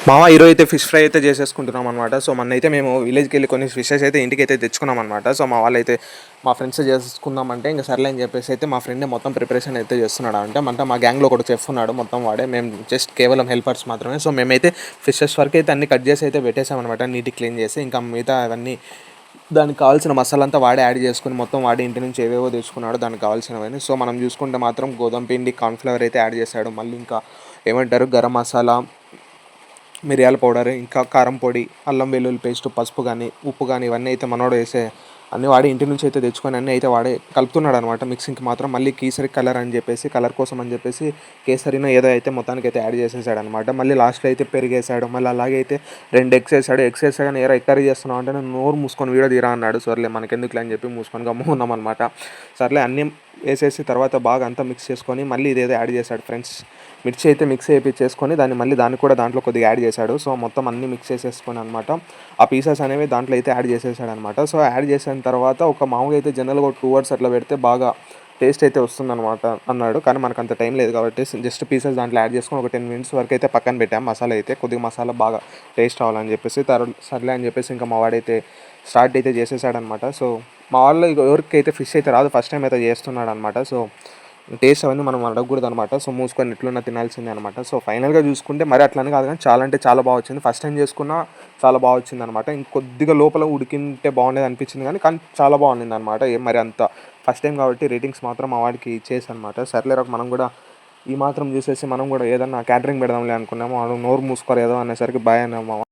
మామ ఈరోజు అయితే ఫిష్ ఫ్రై అయితే చేసేసుకుంటున్నాం అనమాట. సో మొన్నైతే మేము విలేజ్కి వెళ్ళి కొన్ని ఫిషెస్ అయితే ఇంటికి అయితే తెచ్చుకున్నాం అనమాట. సో మా వాళ్ళైతే మా ఫ్రెండ్స్ చేసుకుందామంటే ఇంకా సర్లే అని చెప్పేసి అయితే మా ఫ్రెండ్ మొత్తం ప్రిపరేషన్ అయితే చేస్తున్నాడు. అంటే మా గ్యాంగ్లో ఒకటి చెఫ్ ఉన్నాడు, మొత్తం వాడే, మేము జస్ట్ కేవలం హెల్పర్స్ మాత్రమే. సో మేమైతే ఫిషెస్ వరకు అయితే అన్ని కట్ చేసి అయితే పెట్టేసామన్నమాట, నీట్గా క్లీన్ చేసి. ఇంకా మిగతా అవన్నీ దానికి కావాల్సిన మసాలా అంతా వాడే యాడ్ చేసుకుని మొత్తం వాడి ఇంటి నుంచి ఏవేవో తెచ్చుకున్నాడు దానికి కావాల్సినవన్నీ. సో మనం చూసుకుంటే మాత్రం గోధుమ పిండి, కార్న్ఫ్లవర్ అయితే యాడ్ చేశాడు. మళ్ళీ ఇంకా ఏమంటారు, గరం మసాలా, మిరియాల పౌడర్, ఇంకా కారం పొడి, అల్లం వెల్లుల్లి పేస్ట్, పసుపు కానీ ఉప్పు కానీ ఇవన్నీ అయితే మనోడు వేసే అన్నీ వాడి ఇంటి నుంచి అయితే తెచ్చుకొని అన్నీ అయితే వాడే కలుపుతున్నాడు అనమాట మిక్సింగ్కి మాత్రం. మళ్ళీ కేసరి కలర్ అని చెప్పేసి, కలర్ కోసం అని చెప్పేసి కేసరినో ఏదో అయితే మొత్తానికి అయితే యాడ్ చేసేసాడు అనమాట. మళ్ళీ లాస్ట్లో అయితే పెరిగేసాడు. మళ్ళీ అలాగే అయితే 2 ఎగ్స్ వేసాడు. ఎగ్స్ వేసాగానే ఏరా ఎక్కరీ చేస్తున్నావు అంటే, నేను నోరు మూసుకొని వీడియో తీరా అన్నాడు. సర్లే మనకెందుకులే అని చెప్పి మూసుకొని గమ్ముకున్నాం అనమాట. సర్లే అన్నీ వేసేసి తర్వాత బాగా అంతా మిక్స్ చేసుకొని మళ్ళీ ఇదేదో యాడ్ చేశాడు ఫ్రెండ్స్. మిర్చి అయితే మిక్స్ చేసుకొని దాన్ని కూడా దాంట్లో కొద్దిగా యాడ్ చేశాడు. సో మొత్తం అన్నీ మిక్స్ చేసేసుకొని అనమాట ఆ పీసెస్ అనేవి దాంట్లో అయితే యాడ్ చేసేసాడు అనమాట. సో యాడ్ చేసిన తర్వాత ఒక మామూలుగా అయితే జనరల్గా ఒక 2 అవర్స్ అట్లా పెడితే బాగా టేస్ట్ అయితే వస్తుందన్నమాట అన్నాడు. కానీ మనకు అంత టైం లేదు కాబట్టి జస్ట్ పీసెస్ దాంట్లో యాడ్ చేసుకొని ఒక 10 మినిట్స్ వరకు అయితే పక్కన పెట్టాం. మసాలా అయితే కొద్దిగా మసాలా బాగా టేస్ట్ అవ్వాలని చెప్పేసి సర్లే అని చెప్పేసి ఇంకా మా వాడైతే స్టార్ట్ అయితే చేసేసాడనమాట. సో మా వాళ్ళు ఎవరికైతే ఫిష్ అయితే రాదు, ఫస్ట్ టైం అయితే చేస్తున్నాడు అనమాట. సో టేస్ట్ అవన్నీ మనం అడగకూడదు అనమాట. సో మూసుకొని ఎట్లున్నా తినాల్సిందే అనమాట. సో ఫైనల్గా చూసుకుంటే మరి అట్లని కాదు కానీ చాలా అంటే చాలా బాగా వచ్చింది. ఫస్ట్ టైం చేసుకున్నా చాలా బాగా వచ్చింది అనమాట. ఇంకొద్దిగా లోపల ఉడికింటే బాగుండేది అనిపించింది, కానీ చాలా బాగుంది అనమాట. ఏం మరి అంత ఫస్ట్ టైం కాబట్టి రేటింగ్స్ మాత్రం మా వాడికి ఇచ్చేసి అనమాట. సర్లేరా మనం కూడా ఈ మాత్రం చూసేసి మనం కూడా ఏదన్నా క్యాటరింగ్ పెడదాంలే అనుకున్నాము. వాడు నోరు మూసుకోరు ఏదో అనేసరికి బాయ్ అన్నాము.